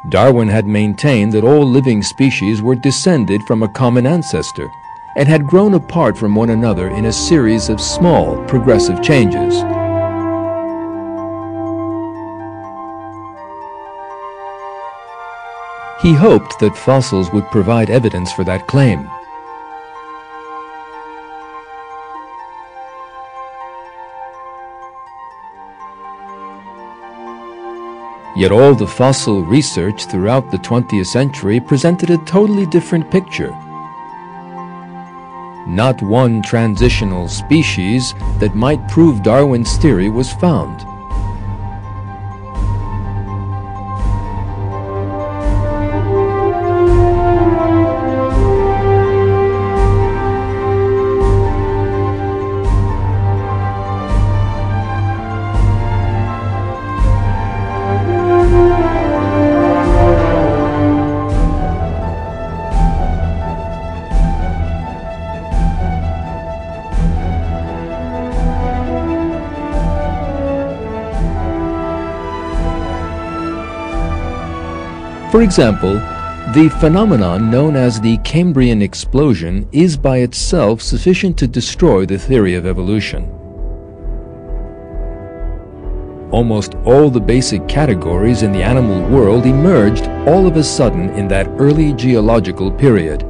Darwin had maintained that all living species were descended from a common ancestor and had grown apart from one another in a series of small, progressive changes. He hoped that fossils would provide evidence for that claim. Yet all the fossil research throughout the 20th century presented a totally different picture. Not one transitional species that might prove Darwin's theory was found. For example, the phenomenon known as the Cambrian explosion is by itself sufficient to destroy the theory of evolution. Almost all the basic categories in the animal world emerged all of a sudden in that early geological period.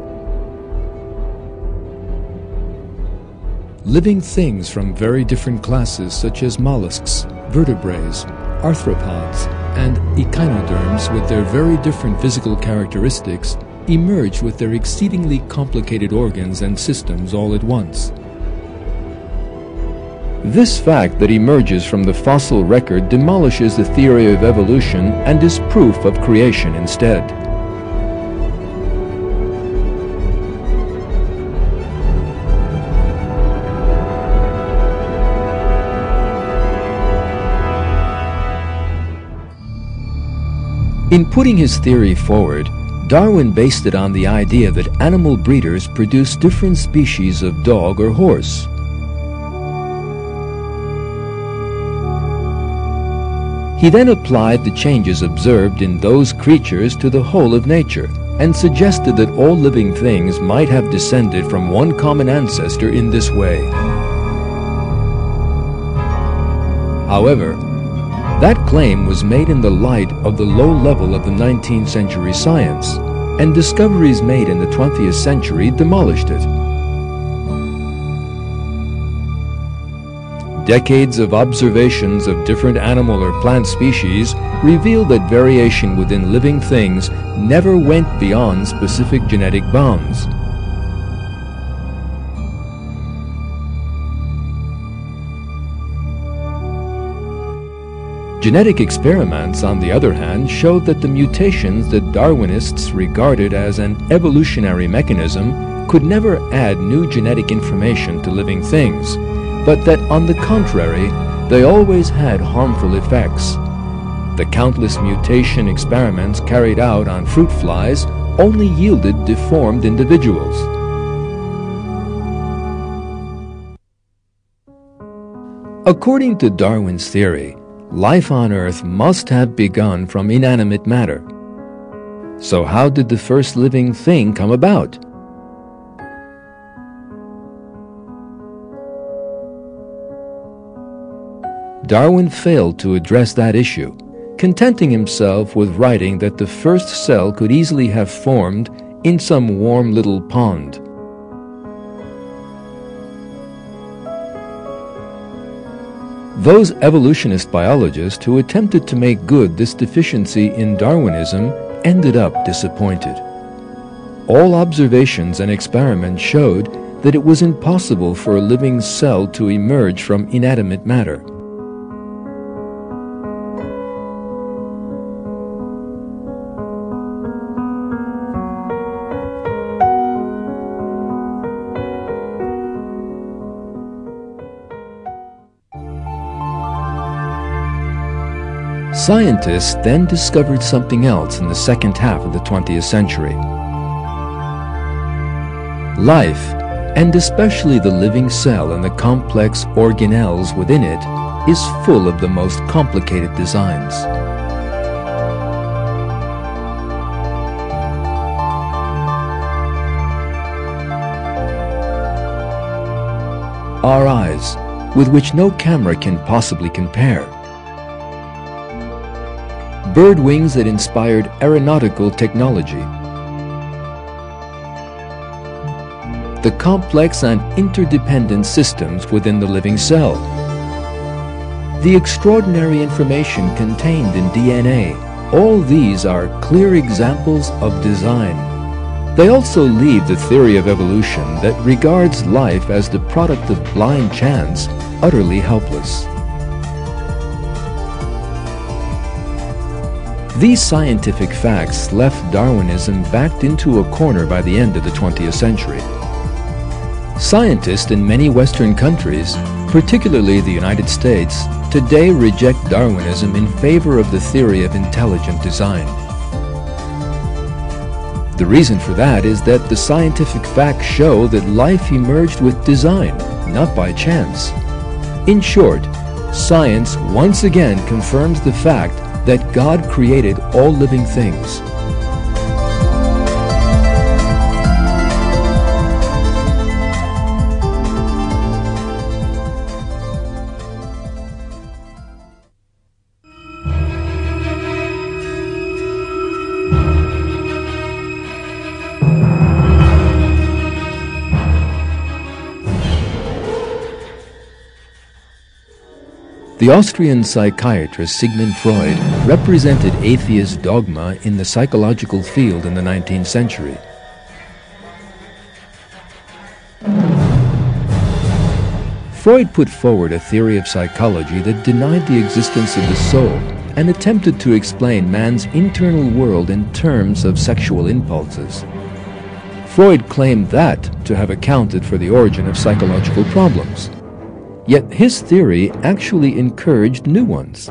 Living things from very different classes such as mollusks, vertebrates, arthropods, and echinoderms with their very different physical characteristics emerged with their exceedingly complicated organs and systems all at once. This fact that emerges from the fossil record demolishes the theory of evolution and is proof of creation instead. In putting his theory forward, Darwin based it on the idea that animal breeders produce different species of dog or horse. He then applied the changes observed in those creatures to the whole of nature and suggested that all living things might have descended from one common ancestor in this way. However, that claim was made in the light of the low level of the 19th century science, and discoveries made in the 20th century demolished it. Decades of observations of different animal or plant species reveal that variation within living things never went beyond specific genetic bounds. Genetic experiments, on the other hand, showed that the mutations that Darwinists regarded as an evolutionary mechanism could never add new genetic information to living things, but that, on the contrary, they always had harmful effects. The countless mutation experiments carried out on fruit flies only yielded deformed individuals. According to Darwin's theory, life on Earth must have begun from inanimate matter. So how did the first living thing come about? Darwin failed to address that issue, contenting himself with writing that the first cell could easily have formed in some warm little pond. Those evolutionist biologists who attempted to make good this deficiency in Darwinism ended up disappointed. All observations and experiments showed that it was impossible for a living cell to emerge from inanimate matter. Scientists then discovered something else in the second half of the 20th century. Life, and especially the living cell and the complex organelles within it, is full of the most complicated designs. our eyes, with which no camera can possibly compare. Bird wings that inspired aeronautical technology. The complex and interdependent systems within the living cell. The extraordinary information contained in DNA. All these are clear examples of design. They also leave the theory of evolution that regards life as the product of blind chance utterly helpless. These scientific facts left Darwinism backed into a corner by the end of the 20th century. Scientists in many Western countries, particularly the United States, today reject Darwinism in favor of the theory of intelligent design. The reason for that is that the scientific facts show that life emerged with design, not by chance. In short, science once again confirms the fact that God created all living things. The Austrian psychiatrist Sigmund Freud represented atheist dogma in the psychological field in the 19th century. Freud put forward a theory of psychology that denied the existence of the soul and attempted to explain man's internal world in terms of sexual impulses. Freud claimed that to have accounted for the origin of psychological problems. Yet his theory actually encouraged new ones.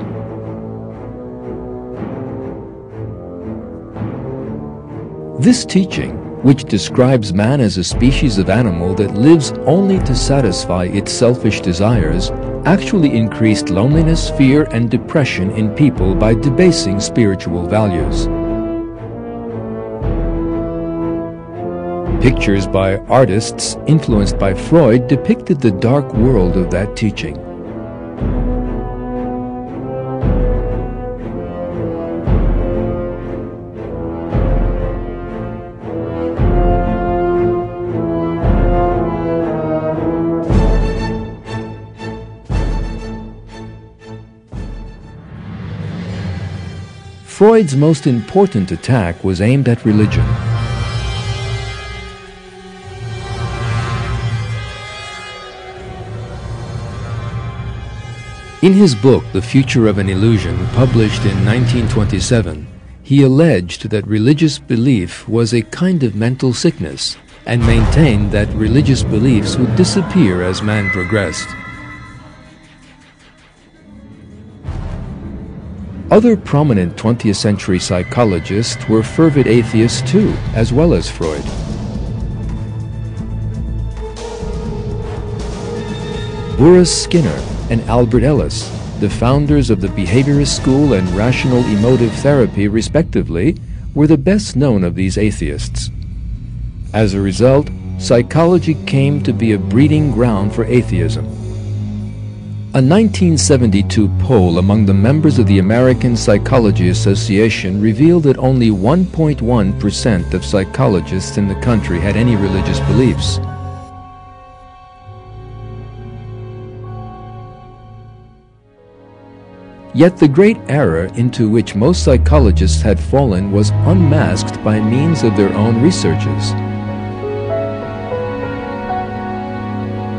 This teaching, which describes man as a species of animal that lives only to satisfy its selfish desires, actually increased loneliness, fear, and depression in people by debasing spiritual values. Pictures by artists influenced by Freud depicted the dark world of that teaching. Freud's most important attack was aimed at religion. In his book, The Future of an Illusion, published in 1927, he alleged that religious belief was a kind of mental sickness and maintained that religious beliefs would disappear as man progressed. Other prominent 20th century psychologists were fervid atheists too, as well as Freud. Boris Skinner and Albert Ellis, the founders of the behaviorist school and rational emotive therapy respectively, were the best known of these atheists. As a result, psychology came to be a breeding ground for atheism. A 1972 poll among the members of the American Psychology Association revealed that only 1.1% of psychologists in the country had any religious beliefs. Yet the great error into which most psychologists had fallen was unmasked by means of their own researches.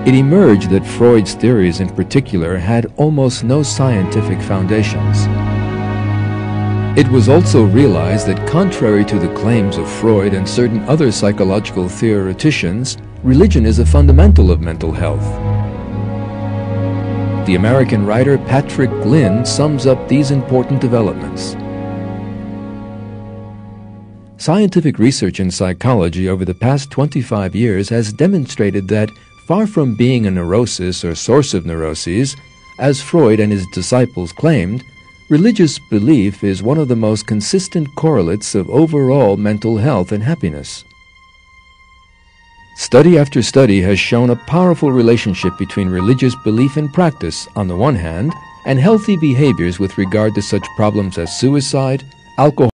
It emerged that Freud's theories in particular had almost no scientific foundations. It was also realized that contrary to the claims of Freud and certain other psychological theoreticians, religion is a fundamental of mental health. The American writer Patrick Glynn sums up these important developments. Scientific research in psychology over the past 25 years has demonstrated that, far from being a neurosis or source of neuroses, as Freud and his disciples claimed, religious belief is one of the most consistent correlates of overall mental health and happiness. Study after study has shown a powerful relationship between religious belief and practice on the one hand, and healthy behaviors with regard to such problems as suicide, alcohol,